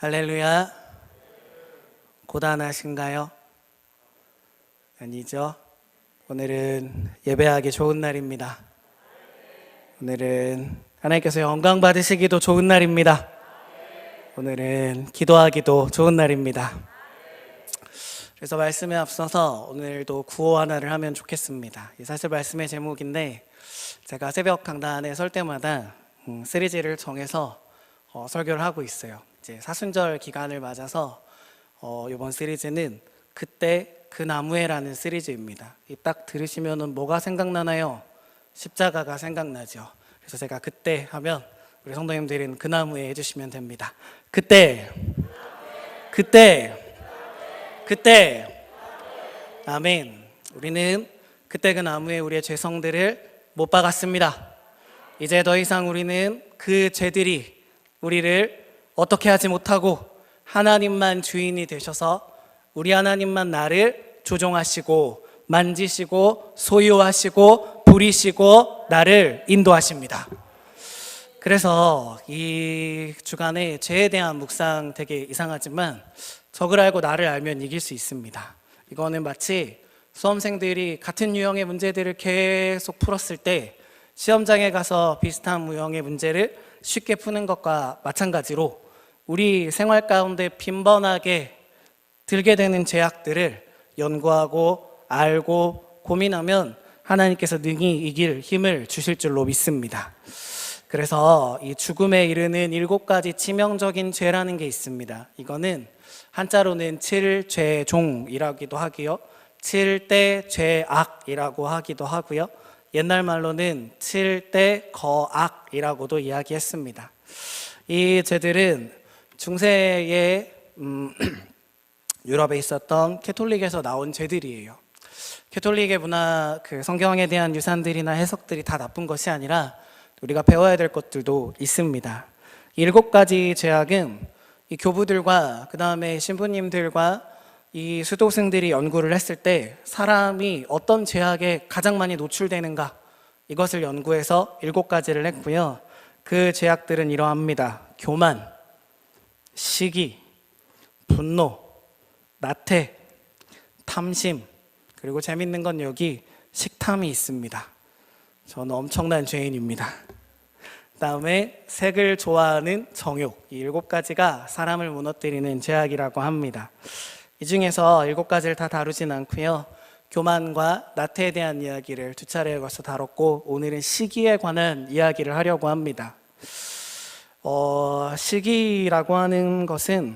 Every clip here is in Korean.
할렐루야. 고단하신가요? 아니죠. 오늘은 예배하기 좋은 날입니다. 오늘은 하나님께서 영광 받으시기도 좋은 날입니다. 오늘은 기도하기도 좋은 날입니다. 그래서 말씀에 앞서서 오늘도 구호 하나를 하면 좋겠습니다. 사실 말씀의 제목인데, 제가 새벽 강단에 설 때마다 시리즈를 정해서 설교를 하고 있어요. 이제 사순절 기간을 맞아서 이번 시리즈는 그때 그 나무에라는 시리즈입니다. 딱 들으시면은 뭐가 생각나나요? 십자가가 생각나죠. 그래서 제가 그때 하면 우리 성도님들은 그 나무에 해주시면 됩니다. 그때, 그때, 그때. 아멘. 우리는 그때 그 나무에 우리의 죄성들을 못 박았습니다. 이제 더 이상 우리는 그 죄들이 우리를 어떻게 하지 못하고, 하나님만 주인이 되셔서 우리 하나님만 나를 조종하시고 만지시고 소유하시고 부리시고 나를 인도하십니다. 그래서 이 주간에 죄에 대한 묵상 되게 이상하지만 적을 알고 나를 알면 이길 수 있습니다. 이거는 마치 수험생들이 같은 유형의 문제들을 계속 풀었을 때 시험장에 가서 비슷한 유형의 문제를 쉽게 푸는 것과 마찬가지로 우리 생활 가운데 빈번하게 들게 되는 죄악들을 연구하고 알고 고민하면 하나님께서 능히 이길 힘을 주실 줄로 믿습니다. 그래서 이 죽음에 이르는 7가지 치명적인 죄라는 게 있습니다. 이거는 한자로는 7죄종이라기도 하고요, 7대 죄악이라고 하기도 하고요, 옛날 말로는 7대 거악이라고도 이야기했습니다. 이 죄들은 중세의 유럽에 있었던 캐톨릭에서 나온 죄들이에요. 캐톨릭의 문화, 성경에 대한 유산들이나 해석들이 다 나쁜 것이 아니라 우리가 배워야 될 것들도 있습니다. 7가지 죄악은 이 교부들과 그 다음에 신부님들과 이 수도승들이 연구를 했을 때 사람이 어떤 죄악에 가장 많이 노출되는가, 이것을 연구해서 7가지를 했고요. 그 죄악들은 이러합니다. 교만, 시기, 분노, 나태, 탐심, 그리고 재밌는 건 여기 식탐이 있습니다. 저는 엄청난 죄인입니다. 다음에 색을 좋아하는 정욕, 이 7가지가 사람을 무너뜨리는 죄악이라고 합니다. 이 중에서 7가지를 다 다루진 않고요, 교만과 나태에 대한 이야기를 2차례에 걸쳐 다뤘고, 오늘은 시기에 관한 이야기를 하려고 합니다. 시기라고 하는 것은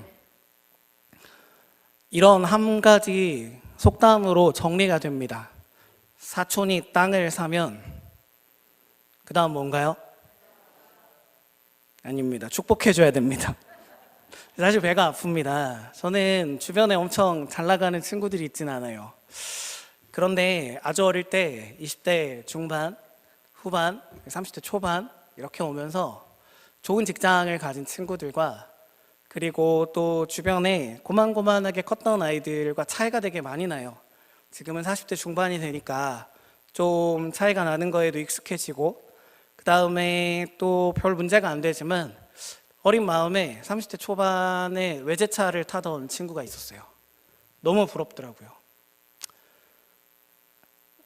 이런 한 가지 속담으로 정리가 됩니다. 사촌이 땅을 사면 그 다음 뭔가요? 아닙니다. 축복해줘야 됩니다. 사실 배가 아픕니다. 저는 주변에 엄청 잘 나가는 친구들이 있진 않아요. 그런데 아주 어릴 때 20대 중반, 후반, 30대 초반 이렇게 오면서 좋은 직장을 가진 친구들과, 그리고 또 주변에 고만고만하게 컸던 아이들과 차이가 되게 많이 나요. 지금은 40대 중반이 되니까 좀 차이가 나는 거에도 익숙해지고, 그 다음에 또 별 문제가 안 되지만 어린 마음에 30대 초반에 외제차를 타던 친구가 있었어요. 너무 부럽더라고요.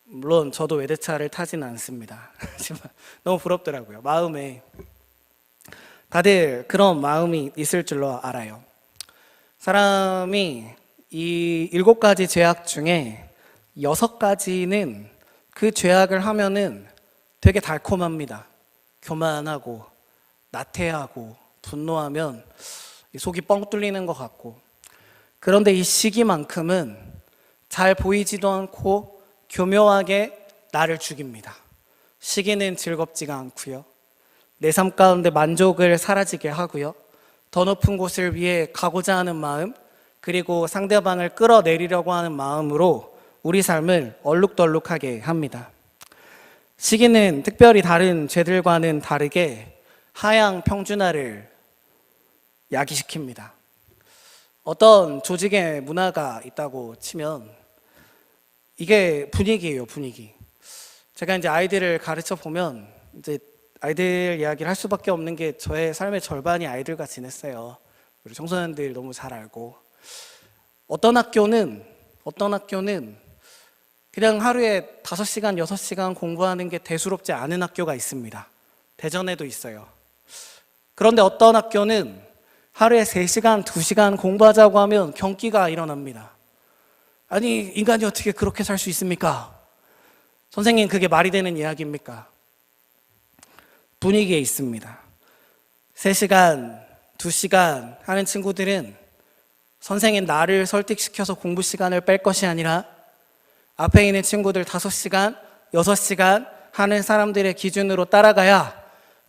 물론 저도 외제차를 타지는 않습니다. 하지만 너무 부럽더라고요. 마음에. 다들 그런 마음이 있을 줄로 알아요. 사람이 이 7가지 죄악 중에 6가지는 그 죄악을 하면은 되게 달콤합니다. 교만하고 나태하고 분노하면 속이 뻥 뚫리는 것 같고, 그런데 이 시기만큼은 잘 보이지도 않고 교묘하게 나를 죽입니다. 시기는 즐겁지가 않고요, 내 삶 가운데 만족을 사라지게 하고요, 더 높은 곳을 위해 가고자 하는 마음, 그리고 상대방을 끌어내리려고 하는 마음으로 우리 삶을 얼룩덜룩하게 합니다. 시기는 특별히 다른 죄들과는 다르게 하향 평준화를 야기시킵니다. 어떤 조직의 문화가 있다고 치면 이게 분위기예요, 분위기. 제가 이제 아이들을 가르쳐 보면 이제 아이들 이야기를 할 수밖에 없는 게 저의 삶의 절반이 아이들과 지냈어요. 우리 청소년들 너무 잘 알고, 어떤 학교는 그냥 하루에 5시간, 6시간 공부하는 게 대수롭지 않은 학교가 있습니다. 대전에도 있어요. 그런데 어떤 학교는 하루에 3시간, 2시간 공부하자고 하면 경기가 일어납니다. 아니, 인간이 어떻게 그렇게 살 수 있습니까? 선생님, 그게 말이 되는 이야기입니까? 분위기에 있습니다. 3시간, 2시간 하는 친구들은 선생님 나를 설득시켜서 공부 시간을 뺄 것이 아니라 앞에 있는 친구들 5시간, 6시간 하는 사람들의 기준으로 따라가야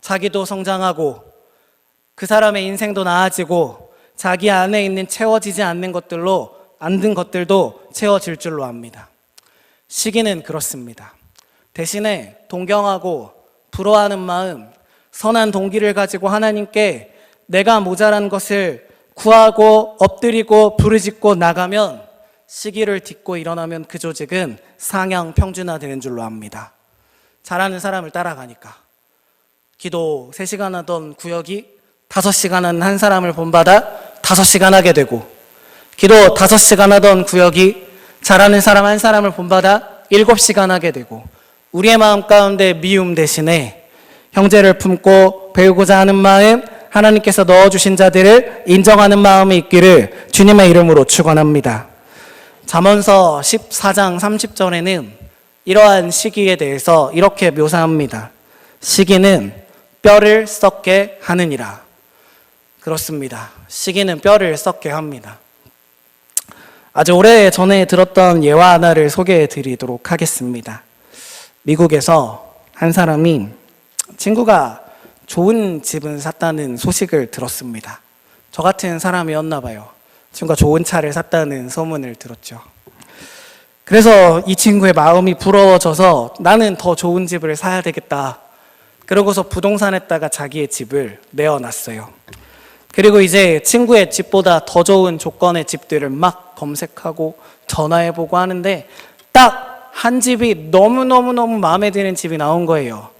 자기도 성장하고 그 사람의 인생도 나아지고 자기 안에 있는 채워지지 않는 것들도 채워질 줄로 압니다. 시기는 그렇습니다. 대신에 동경하고 부러워하는 마음, 선한 동기를 가지고 하나님께 내가 모자란 것을 구하고 엎드리고 부르짖고 나가면 시기를 딛고 일어나면 그 조직은 상향 평준화되는 줄로 압니다. 잘하는 사람을 따라가니까. 기도 3시간 하던 구역이 5시간 하는 한 사람을 본받아 5시간 하게 되고, 기도 5시간 하던 구역이 잘하는 사람 한 사람을 본받아 7시간 하게 되고, 우리의 마음 가운데 미움 대신에 형제를 품고 배우고자 하는 마음, 하나님께서 넣어주신 자들을 인정하는 마음이 있기를 주님의 이름으로 축원합니다. 잠언서 14장 30절에는 이러한 시기에 대해서 이렇게 묘사합니다. 시기는 뼈를 썩게 하느니라. 그렇습니다. 시기는 뼈를 썩게 합니다. 아주 오래전에 들었던 예화 하나를 소개해 드리도록 하겠습니다. 미국에서 한 사람이 친구가 좋은 집을 샀다는 소식을 들었습니다. 저 같은 사람이었나 봐요. 친구가 좋은 차를 샀다는 소문을 들었죠. 그래서 이 친구의 마음이 부러워져서 나는 더 좋은 집을 사야 되겠다. 그러고서 부동산에다가 자기의 집을 내어놨어요. 그리고 이제 친구의 집보다 더 좋은 조건의 집들을 막 검색하고 전화해보고 하는데 딱 한 집이 너무너무 마음에 드는 집이 나온 거예요.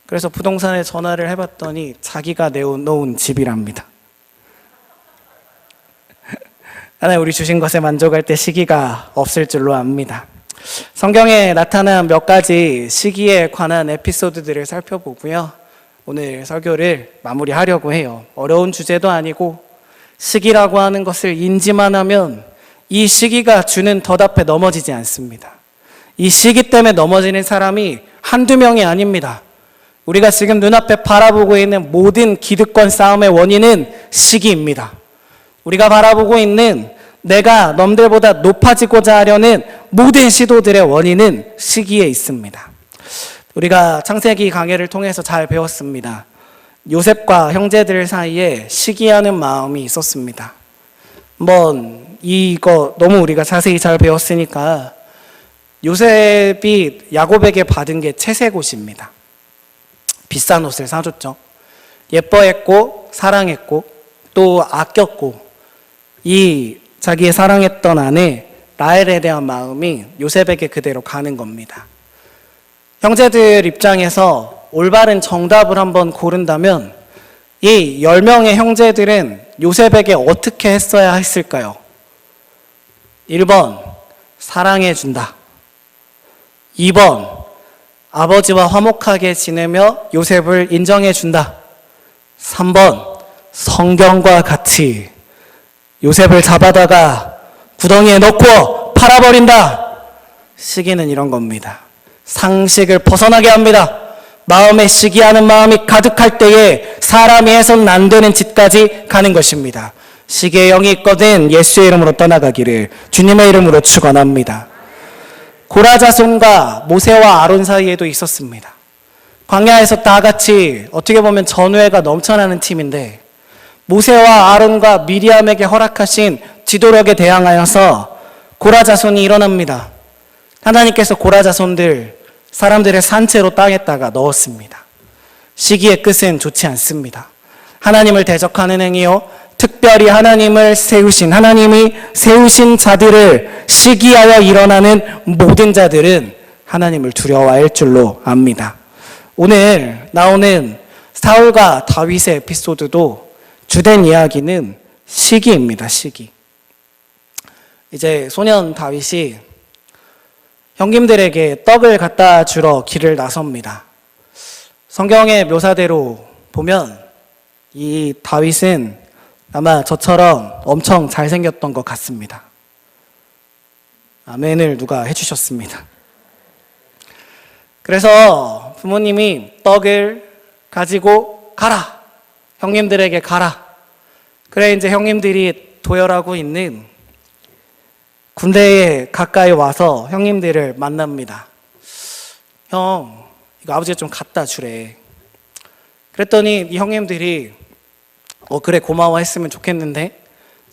그래서 부동산에 전화를 해봤더니 자기가 내어놓은 집이랍니다. 하나님, 우리 주신 것에 만족할 때 시기가 없을 줄로 압니다. 성경에 나타난 몇 가지 시기에 관한 에피소드들을 살펴보고요. 오늘 설교를 마무리하려고 해요. 어려운 주제도 아니고 시기라고 하는 것을 인지만 하면 이 시기가 주는 덫 앞에 넘어지지 않습니다. 이 시기 때문에 넘어지는 사람이 한두 명이 아닙니다. 우리가 지금 눈앞에 바라보고 있는 모든 기득권 싸움의 원인은 시기입니다. 우리가 바라보고 있는 내가 남들보다 높아지고자 하려는 모든 시도들의 원인은 시기에 있습니다. 우리가 창세기 강해를 통해서 잘 배웠습니다. 요셉과 형제들 사이에 시기하는 마음이 있었습니다. 이거 너무 우리가 자세히 잘 배웠으니까 요셉이 야곱에게 받은 게 채색옷입니다. 비싼 옷을 사줬죠. 예뻐했고 사랑했고 또 아꼈고 이 자기의 사랑했던 아내 라헬에 대한 마음이 요셉에게 그대로 가는 겁니다. 형제들 입장에서 올바른 정답을 한번 고른다면 이 10명의 형제들은 요셉에게 어떻게 했어야 했을까요? 1번, 사랑해준다. 2번, 아버지와 화목하게 지내며 요셉을 인정해준다. 3번, 성경과 같이 요셉을 잡아다가 구덩이에 넣고 팔아버린다. 시기는 이런 겁니다. 상식을 벗어나게 합니다. 마음에 시기하는 마음이 가득할 때에 사람이 해서는 안 되는 짓까지 가는 것입니다. 시기의 영이 있거든 예수의 이름으로 떠나가기를 주님의 이름으로 축원합니다. 고라 자손과 모세와 아론 사이에도 있었습니다. 광야에서 다 같이 어떻게 보면 전우회가 넘쳐나는 팀인데 모세와 아론과 미리암에게 허락하신 지도력에 대항하여서 고라 자손이 일어납니다. 하나님께서 고라 자손들 사람들의 산채로 땅에다가 넣었습니다. 시기의 끝은 좋지 않습니다. 하나님을 대적하는 행위요, 특별히 하나님이 세우신 자들을 시기하여 일어나는 모든 자들은 하나님을 두려워할 줄로 압니다. 오늘 나오는 사울과 다윗의 에피소드도 주된 이야기는 시기입니다. 시기. 이제 소년 다윗이 형님들에게 떡을 갖다 주러 길을 나섭니다. 성경의 묘사대로 보면 이 다윗은 아마 저처럼 엄청 잘생겼던 것 같습니다. 아멘을 누가 해주셨습니다. 그래서 부모님이 떡을 가지고 가라. 형님들에게 가라. 그래 이제 형님들이 도열하고 있는 군대에 가까이 와서 형님들을 만납니다. 형, 이거 아버지가 좀 갖다 주래. 그랬더니 이 형님들이 그래 고마워 했으면 좋겠는데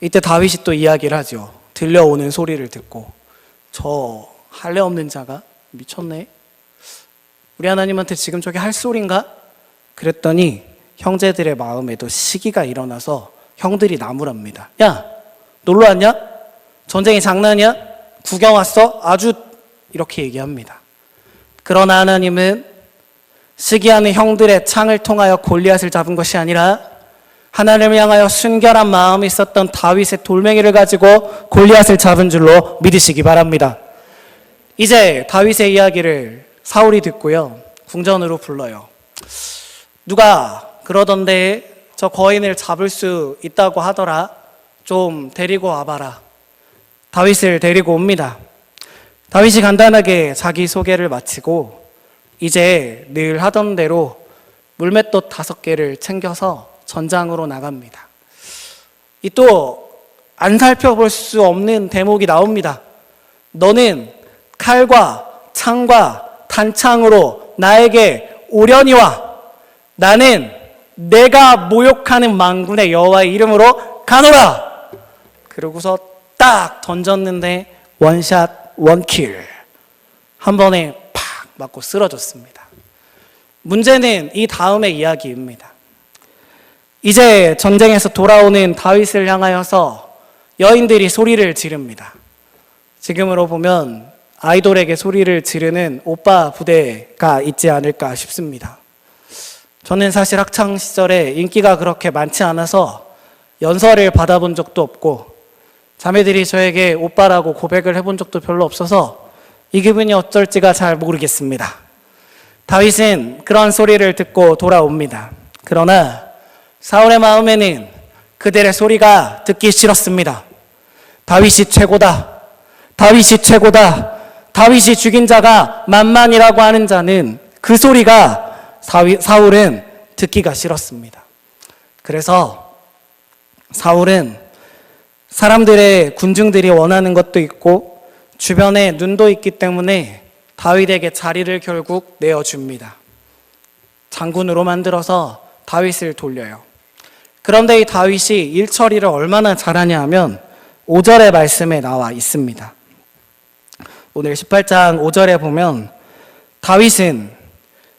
이때 다윗이 또 이야기를 하죠. 들려오는 소리를 듣고 저 할례 없는 자가 미쳤네. 우리 하나님한테 지금 저게 할 소린가? 그랬더니 형제들의 마음에도 시기가 일어나서 형들이 나무랍니다. 야, 놀러 왔냐? 전쟁이 장난이야? 구경 왔어? 아주 이렇게 얘기합니다. 그러나 하나님은 시기하는 형들의 창을 통하여 골리앗을 잡은 것이 아니라 하나님을 향하여 순결한 마음이 있었던 다윗의 돌멩이를 가지고 골리앗을 잡은 줄로 믿으시기 바랍니다. 이제 다윗의 이야기를 사울이 듣고요. 궁전으로 불러요. 누가 그러던데 저 거인을 잡을 수 있다고 하더라. 좀 데리고 와봐라. 다윗을 데리고 옵니다. 다윗이 간단하게 자기 소개를 마치고 이제 늘 하던 대로 물맷돌 5개를 챙겨서 전장으로 나갑니다. 이 또 안 살펴볼 수 없는 대목이 나옵니다. 너는 칼과 창과 단창으로 나에게 오려니와 나는 내가 모욕하는 만군의 여호와의 이름으로 가노라. 그러고서 딱 던졌는데 원샷 원킬 한 번에 팍 맞고 쓰러졌습니다. 문제는 이 다음의 이야기입니다. 이제 전쟁에서 돌아오는 다윗을 향하여서 여인들이 소리를 지릅니다. 지금으로 보면 아이돌에게 소리를 지르는 오빠 부대가 있지 않을까 싶습니다. 저는 사실 학창 시절에 인기가 그렇게 많지 않아서 연설을 받아본 적도 없고 자매들이 저에게 오빠라고 고백을 해본 적도 별로 없어서 이 기분이 어쩔지가 잘 모르겠습니다. 다윗은 그런 소리를 듣고 돌아옵니다. 그러나 사울의 마음에는 그들의 소리가 듣기 싫었습니다. 다윗이 최고다. 다윗이 최고다. 다윗이 죽인 자가 만만이라고 하는 자는 그 소리가 사울은 듣기가 싫었습니다. 그래서 사울은 사람들의 군중들이 원하는 것도 있고 주변에 눈도 있기 때문에 다윗에게 자리를 결국 내어줍니다. 장군으로 만들어서 다윗을 돌려요. 그런데 이 다윗이 일 처리를 얼마나 잘하냐 하면 5절의 말씀에 나와 있습니다. 오늘 18장 5절에 보면 다윗은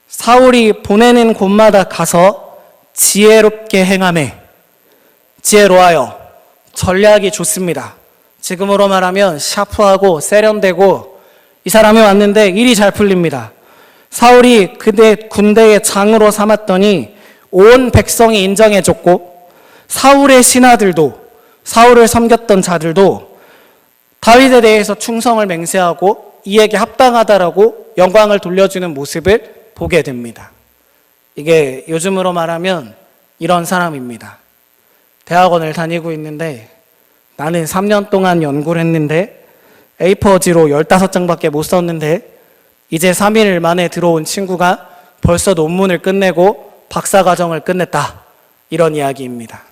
사울이 보내는 곳마다 가서 지혜롭게 행하매, 지혜로워요. 전략이 좋습니다. 지금으로 말하면 샤프하고 세련되고 이 사람이 왔는데 일이 잘 풀립니다. 사울이 그대 군대의 장으로 삼았더니 온 백성이 인정해줬고 사울의 신하들도 사울을 섬겼던 자들도 다윗에 대해서 충성을 맹세하고 이에게 합당하다라고 영광을 돌려주는 모습을 보게 됩니다. 이게 요즘으로 말하면 이런 사람입니다. 대학원을 다니고 있는데 나는 3년 동안 연구를 했는데 A4지로 15장밖에 못 썼는데 이제 3일 만에 들어온 친구가 벌써 논문을 끝내고 박사과정을 끝냈다. 이런 이야기입니다.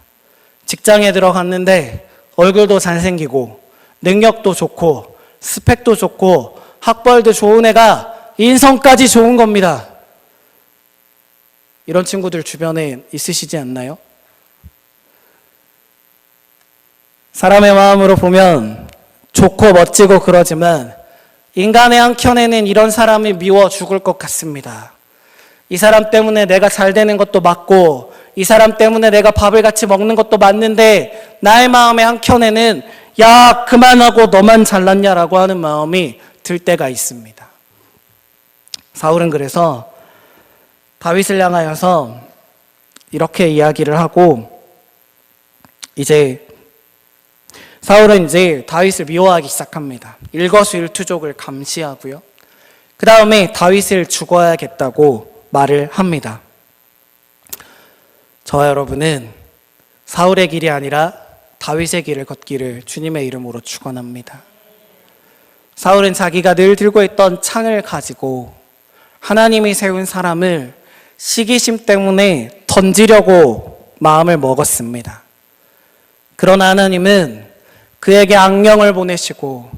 직장에 들어갔는데 얼굴도 잘생기고 능력도 좋고 스펙도 좋고 학벌도 좋은 애가 인성까지 좋은 겁니다. 이런 친구들 주변에 있으시지 않나요? 사람의 마음으로 보면 좋고 멋지고 그러지만 인간의 한켠에는 이런 사람이 미워 죽을 것 같습니다. 이 사람 때문에 내가 잘 되는 것도 맞고 이 사람 때문에 내가 밥을 같이 먹는 것도 맞는데 나의 마음의 한켠에는 야 그만하고 너만 잘났냐라고 하는 마음이 들 때가 있습니다. 사울은 그래서 다윗을 향하여서 이렇게 이야기를 하고 이제 사울은 이제 다윗을 미워하기 시작합니다. 일거수일투족을 감시하고요. 그 다음에 다윗을 죽어야겠다고 말을 합니다. 저와 여러분은 사울의 길이 아니라 다윗의 길을 걷기를 주님의 이름으로 축원합니다. 사울은 자기가 늘 들고 있던 창을 가지고 하나님이 세운 사람을 시기심 때문에 던지려고 마음을 먹었습니다. 그러나 하나님은 그에게 악령을 보내시고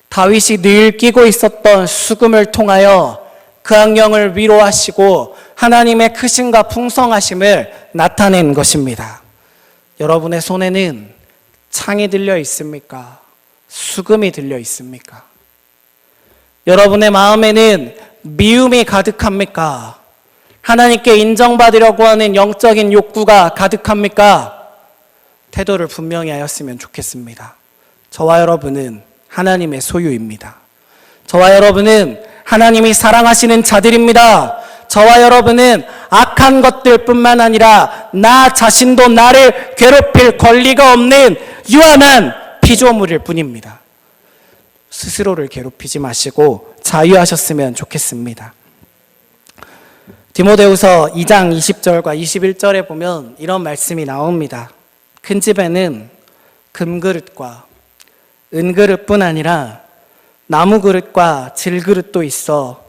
다윗이 늘 끼고 있었던 수금을 통하여 그 악령을 위로하시고 하나님의 크심과 풍성하심을 나타낸 것입니다. 여러분의 손에는 창이 들려 있습니까? 수금이 들려 있습니까? 여러분의 마음에는 미움이 가득합니까? 하나님께 인정받으려고 하는 영적인 욕구가 가득합니까? 태도를 분명히 하였으면 좋겠습니다. 저와 여러분은 하나님의 소유입니다. 저와 여러분은 하나님이 사랑하시는 자들입니다. 저와 여러분은 악한 것들뿐만 아니라 나 자신도 나를 괴롭힐 권리가 없는 유한한 피조물일 뿐입니다. 스스로를 괴롭히지 마시고 자유하셨으면 좋겠습니다. 디모데후서 2장 20절과 21절에 보면 이런 말씀이 나옵니다. 큰 집에는 금그릇과 은그릇뿐 아니라 나무그릇과 질그릇도 있어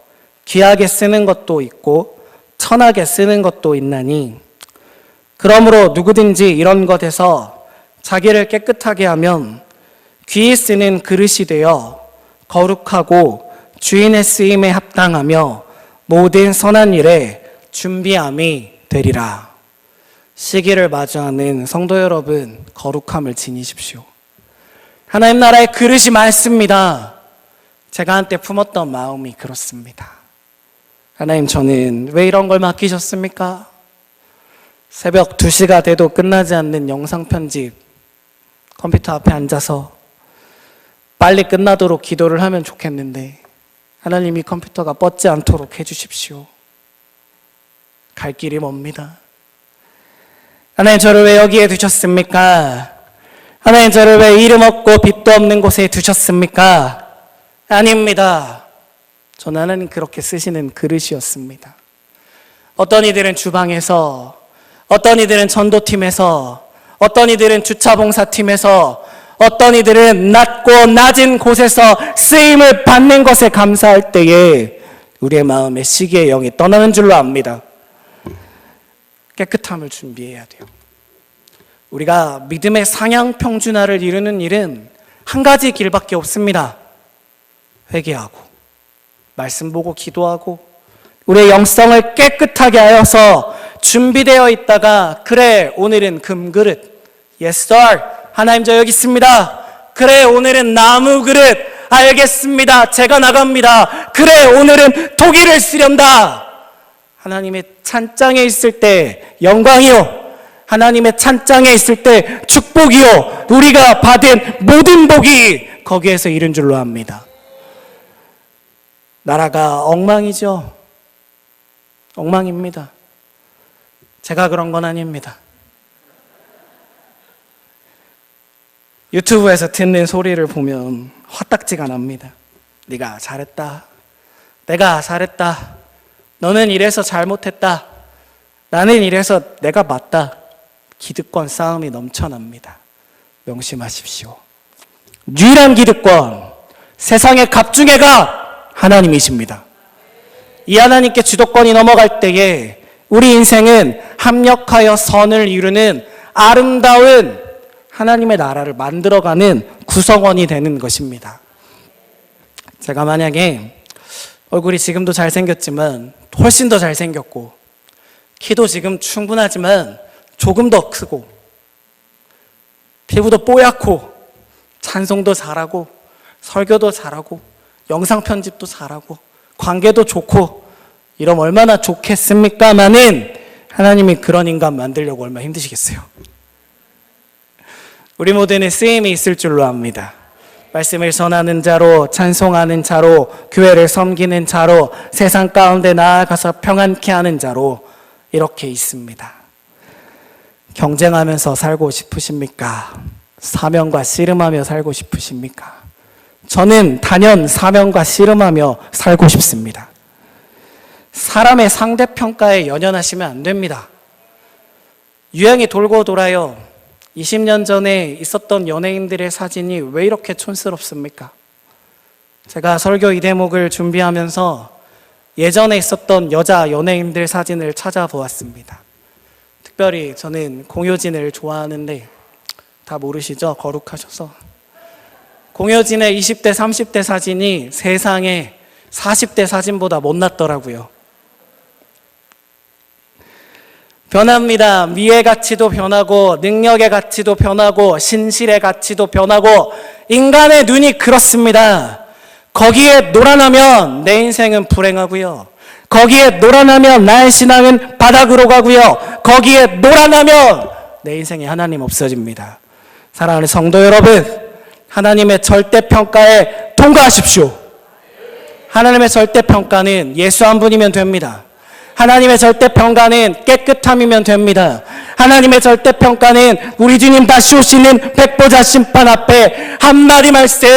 귀하게 쓰는 것도 있고 천하게 쓰는 것도 있나니 그러므로 누구든지 이런 것에서 자기를 깨끗하게 하면 귀히 쓰는 그릇이 되어 거룩하고 주인의 쓰임에 합당하며 모든 선한 일에 준비함이 되리라. 시기를 마주하는 성도 여러분, 거룩함을 지니십시오. 하나님 나라의 그릇이 많습니다. 제가 한때 품었던 마음이 그렇습니다. 하나님, 저는 왜 이런 걸 맡기셨습니까? 새벽 2시가 돼도 끝나지 않는 영상 편집, 컴퓨터 앞에 앉아서 빨리 끝나도록 기도를 하면 좋겠는데 하나님이 컴퓨터가 뻗지 않도록 해주십시오. 갈 길이 멉니다. 하나님, 저를 왜 여기에 두셨습니까? 하나님, 저를 왜 이름 없고 빛도 없는 곳에 두셨습니까? 아닙니다. 저는 하나님 그렇게 쓰시는 그릇이었습니다. 어떤 이들은 주방에서, 어떤 이들은 전도팀에서, 어떤 이들은 주차봉사팀에서, 어떤 이들은 낮고 낮은 곳에서 쓰임을 받는 것에 감사할 때에 우리의 마음에 시기의 영이 떠나는 줄로 압니다. 깨끗함을 준비해야 돼요. 우리가 믿음의 상향 평준화를 이루는 일은 한 가지 길밖에 없습니다. 회개하고 말씀 보고 기도하고 우리의 영성을 깨끗하게 하여서 준비되어 있다가 그래 오늘은 금그릇, yes sir, 하나님 저 여기 있습니다. 그래 오늘은 나무 그릇, 알겠습니다. 제가 나갑니다. 그래 오늘은 독일을 쓰련다. 하나님의 찬장에 있을 때 영광이요, 하나님의 찬장에 있을 때 축복이요, 우리가 받은 모든 복이 거기에서 이른 줄로 압니다. 나라가 엉망이죠. 엉망입니다. 제가 그런 건 아닙니다. 유튜브에서 듣는 소리를 보면 화딱지가 납니다. 네가 잘했다, 내가 잘했다, 너는 이래서 잘못했다, 나는 이래서 내가 맞다. 기득권 싸움이 넘쳐납니다. 명심하십시오. 유일한 기득권, 세상의 갑중애가 하나님이십니다. 이 하나님께 주도권이 넘어갈 때에 우리 인생은 합력하여 선을 이루는 아름다운 하나님의 나라를 만들어가는 구성원이 되는 것입니다. 제가 만약에 얼굴이 지금도 잘생겼지만 훨씬 더 잘생겼고 키도 지금 충분하지만 조금 더 크고 피부도 뽀얗고 찬송도 잘하고 설교도 잘하고 영상 편집도 잘하고 관계도 좋고 이러면 얼마나 좋겠습니까마는 하나님이 그런 인간 만들려고 얼마나 힘드시겠어요. 우리 모두는 쓰임이 있을 줄로 압니다. 말씀을 전하는 자로, 찬송하는 자로, 교회를 섬기는 자로, 세상 가운데 나아가서 평안케 하는 자로 이렇게 있습니다. 경쟁하면서 살고 싶으십니까? 사명과 씨름하며 살고 싶으십니까? 저는 단연 사명과 씨름하며 살고 싶습니다. 사람의 상대평가에 연연하시면 안 됩니다. 유행이 돌고 돌아요. 20년 전에 있었던 연예인들의 사진이 왜 이렇게 촌스럽습니까? 제가 설교 이 대목을 준비하면서 예전에 있었던 여자 연예인들 사진을 찾아보았습니다. 특별히 저는 공효진을 좋아하는데 다 모르시죠? 거룩하셔서. 공효진의 20대, 30대 사진이 세상에 40대 사진보다 못났더라고요. 변합니다. 미의 가치도 변하고 능력의 가치도 변하고 신실의 가치도 변하고 인간의 눈이 그렇습니다. 거기에 놀아나면 내 인생은 불행하고요. 거기에 놀아나면 나의 신앙은 바닥으로 가고요. 거기에 놀아나면 내 인생에 하나님 없어집니다. 사랑하는 성도 여러분, 하나님의 절대평가에 통과하십시오. 하나님의 절대평가는 예수 한 분이면 됩니다. 하나님의 절대평가는 깨끗함이면 됩니다. 하나님의 절대평가는 우리 주님 다시 오시는 백보자 심판 앞에 한마디 말씀,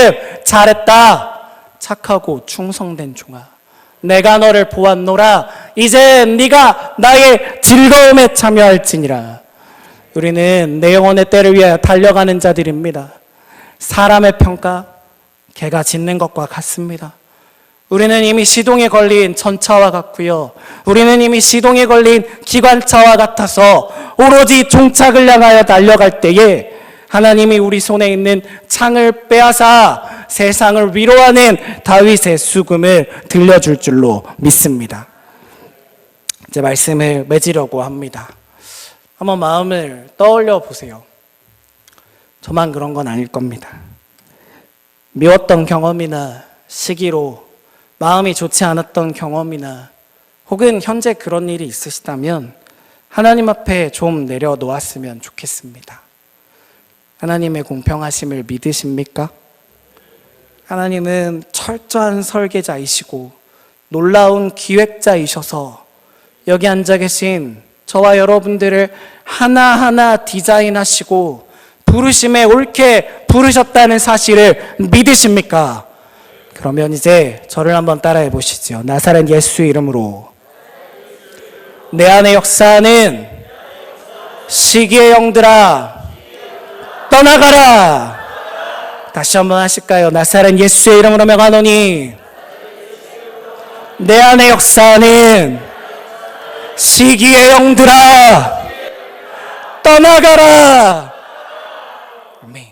잘했다. 착하고 충성된 종아, 내가 너를 보았노라. 이제 네가 나의 즐거움에 참여할지니라. 우리는 내 영혼의 때를 위하여 달려가는 자들입니다. 사람의 평가, 개가 짖는 것과 같습니다. 우리는 이미 시동에 걸린 전차와 같고요. 우리는 이미 시동에 걸린 기관차와 같아서 오로지 종착을 향하여 달려갈 때에 하나님이 우리 손에 있는 창을 빼앗아 세상을 위로하는 다윗의 수금을 들려줄 줄로 믿습니다. 이제 말씀을 맺으려고 합니다. 한번 마음을 떠올려 보세요. 저만 그런 건 아닐 겁니다. 미웠던 경험이나 시기로 마음이 좋지 않았던 경험이나 혹은 현재 그런 일이 있으시다면 하나님 앞에 좀 내려놓았으면 좋겠습니다. 하나님의 공평하심을 믿으십니까? 하나님은 철저한 설계자이시고 놀라운 기획자이셔서 여기 앉아 계신 저와 여러분들을 하나하나 디자인하시고 부르심에 옳게 부르셨다는 사실을 믿으십니까? 그러면 이제 저를 한번 따라해 보시죠. 나사렛 예수 이름으로 내 안에 역사하는 시기의 영들아 떠나가라. 다시 한번 하실까요? 나사렛 예수의 이름으로 명하노니 내 안에 역사하는 시기의 영들아 떠나가라. 아멘.